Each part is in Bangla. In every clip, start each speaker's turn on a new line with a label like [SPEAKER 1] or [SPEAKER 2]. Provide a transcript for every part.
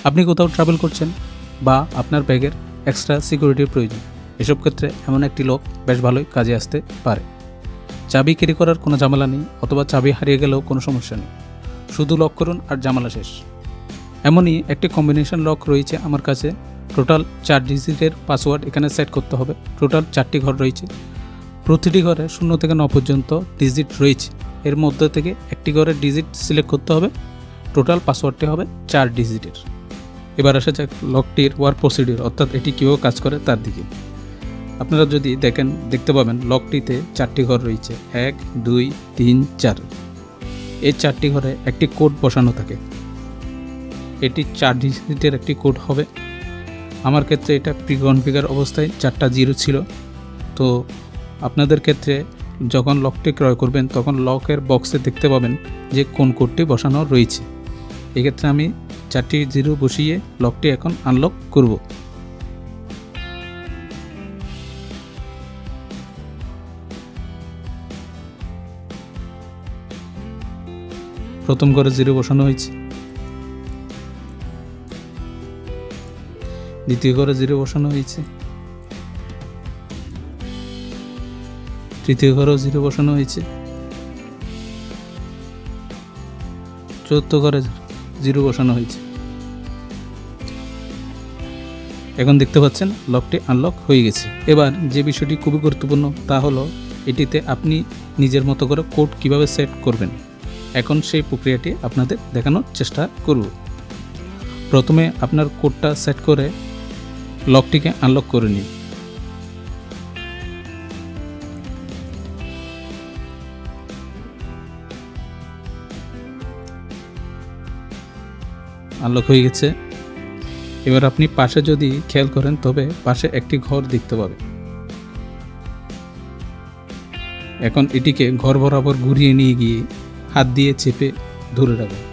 [SPEAKER 1] আপনি কোথাও ট্রাভেল করছেন বা আপনার ব্যাগের এক্সট্রা সিকিউরিটির প্রয়োজন, এসব ক্ষেত্রে এমন একটি লক বেশ ভালোই কাজে আসতে পারে। চাবি ক্যারি করার কোনো ঝামেলা নেই, অথবা চাবি হারিয়ে গেলেও কোনো সমস্যা নেই, শুধু লক করুন আর ঝামেলা শেষ। এমনই একটি কম্বিনেশন লক রয়েছে আমার কাছে। টোটাল 4 ডিজিটের পাসওয়ার্ড এখানে সেট করতে হবে। টোটাল 4টি ঘর রয়েছে, প্রতিটি ঘরে 0 থেকে 9 পর্যন্ত ডিজিট রয়েছে। এর মধ্যে থেকে একটি ঘরের ডিজিট সিলেক্ট করতে হবে। টোটাল পাসওয়ার্ডটি হবে 4 ডিজিটের। এবার আসা যাক লকটির ওয়ার্ক প্রসিডিউর, অর্থাৎ এটি কীভাবে কাজ করে তার দিকে। আপনারা যদি দেখতে পাবেন লকটিতে 4টি ঘর রয়েছে, 1, 2, 3, 4। এই 4টি ঘরে একটি কোড বসানো থাকে। এটি 4 ডিজিটের একটি কোড হবে। আমার ক্ষেত্রে এটা প্রি কনফিগার অবস্থায় 4টা 0 ছিল। তো আপনাদের ক্ষেত্রে যখন লকটি ক্রয় করবেন তখন লকের বক্সে দেখতে পাবেন যে কোন কোডটি বসানো রয়েছে। এক্ষেত্রে আমি 4টি 0 বসিয়ে লকটি এখন আনলক করব। প্রথম ঘরে 0 বসানো হয়েছে, দ্বিতীয় ঘরে 0 বসানো হয়েছে, তৃতীয় ঘরেও 0 বসানো হয়েছে, চতুর্থ ঘরে 0 বসানো হয়েছে। এখন দেখতে পাচ্ছেন লকটি আনলক হয়ে গেছে। এবার যে বিষয়টি খুবই গুরুত্বপূর্ণ তা হলো এটিতে আপনি নিজের মতো করে কোড কিভাবে সেট করবেন। এখন সেই প্রক্রিয়াটি আপনাদের দেখানোর চেষ্টা করব। প্রথমে আপনার কোডটা সেট করে লকটিকে আনলক করে নিন। আনলক হয়ে গেছে। এবার আপনি পাশে যদি খেয়াল করেন তবে পাশে একটি ঘর দেখতে পাবেন। এখন এটিকে ঘর বরাবর ঘুরিয়ে নিয়ে গিয়ে হাত দিয়ে চেপে ধরে রাখবেন।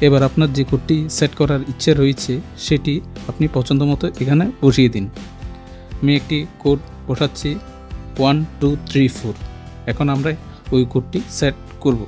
[SPEAKER 1] এবার আপনার যে কোডটি সেট করার ইচ্ছে রয়েছে সেটি আপনি পছন্দ মতো এখানে বসিয়ে দিন। আমি একটি কোড বসাচ্ছি 1 2 3 4। এখন আমরা ওই কোডটি সেট করব।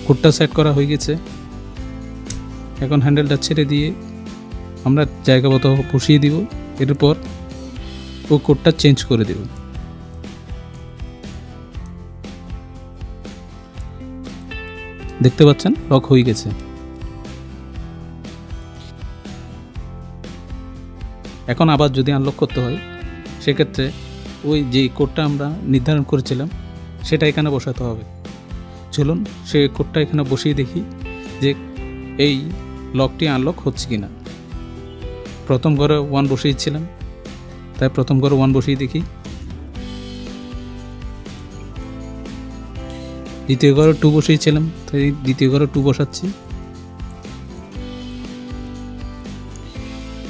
[SPEAKER 1] কোডটা সেট করা হয়ে গেছে। এখন হ্যান্ডেলটা ছেড়ে দিয়ে আমরা জায়গা মতো বসিয়ে দিব। এরপর ও কোডটা চেঞ্জ করে দেব। দেখতে পাচ্ছেন লক হয়ে গেছে। এখন আবার যদি আনলক করতে হয় সেক্ষেত্রে ওই যে কোডটা আমরা নির্ধারণ করেছিলাম সেটা এখানে বসাতে হবে। চলুন সে কোডটা এখানে বসিয়ে দেখি যে এই লকটি আনলক হচ্ছে কিনা। প্রথম ঘরে 1 বসিয়েছিলাম, তাই প্রথম ঘরে 1 বসিয়ে দেখি। দ্বিতীয় ঘরে 2 বসিয়েছিলাম, তাই দ্বিতীয় ঘরে 2 বসাচ্ছি।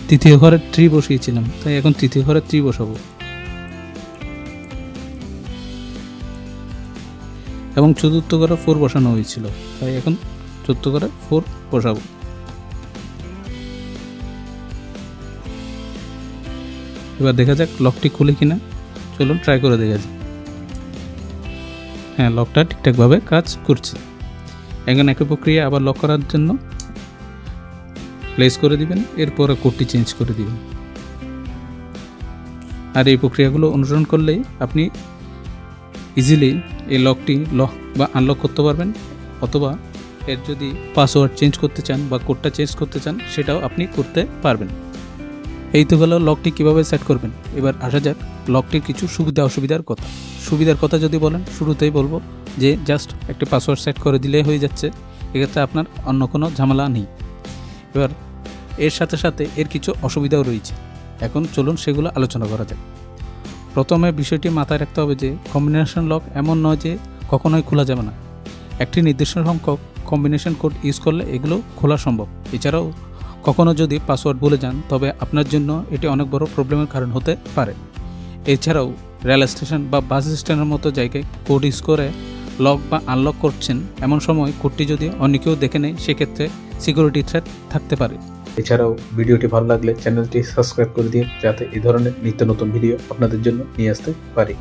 [SPEAKER 1] তৃতীয় ঘরে 3 বসিয়েছিলাম, তাই এখন তৃতীয় ঘরে 3 বসাবো। এবং চতুর্থ ঘরে 4 বসানো হয়েছিল, তাই এখন চতুর্থ ঘরে 4 বসাবো। এবার দেখা যাক লকটি খুলে কিনা। চলুন ট্রাই করে দেখা যাক। হ্যাঁ, লকটা ঠিকঠাকভাবে কাজ করছে। এখন একই প্রক্রিয়া আবার লক করার জন্য প্লেস করে দিবেন, এরপরে কোডটি চেঞ্জ করে দিবেন। আর এই প্রক্রিয়াগুলো অনুসরণ করলেই আপনি ইজিলি এই লকটি লক বা আনলক করতে পারবেন, অথবা এর যদি পাসওয়ার্ড চেঞ্জ করতে চান বা কোডটা চেঞ্জ করতে চান সেটাও আপনি করতে পারবেন। এই তো গেল লকটি কীভাবে সেট করবেন। এবার আসা যাক লকটির কিছু সুবিধা অসুবিধার কথা। সুবিধার কথা যদি বলেন, শুরুতেই বলবো যে জাস্ট একটি পাসওয়ার্ড সেট করে দিলেই হয়ে যাচ্ছে। এক্ষেত্রে আপনার অন্য কোনো ঝামেলা নেই। এবার এর সাথে সাথে এর কিছু অসুবিধাও রয়েছে। এখন চলুন সেগুলো আলোচনা করা যাক। প্রথমে বিষয়টি মাথায় রাখতে হবে যে কম্বিনেশন লক এমন নয় যে কখনোই খোলা যাবে না। একটি নির্দিষ্ট সংখ্যক কম্বিনেশন কোড ইউজ করলে এগুলো খোলা সম্ভব। এছাড়াও কখনও যদি পাসওয়ার্ড ভুলে যান তবে আপনার জন্য এটি অনেক বড় প্রবলেমের কারণ হতে পারে। এছাড়াও রেল স্টেশন বা বাস স্ট্যান্ডের মতো জায়গায় কোড ইউজ করে লক বা আনলক করছেন, এমন সময় কোডটি যদি অন্য কেউ দেখে নেয় সেক্ষেত্রে সিকিউরিটি থ্রেট থাকতে পারে। এছাড়াও ভিডিওটি ভালো লাগলে চ্যানেলটি সাবস্ক্রাইব করে দিন, যাতে এই ধরনের নিত্য নতুন ভিডিও আপনাদের জন্য নিয়ে আসতে পারি।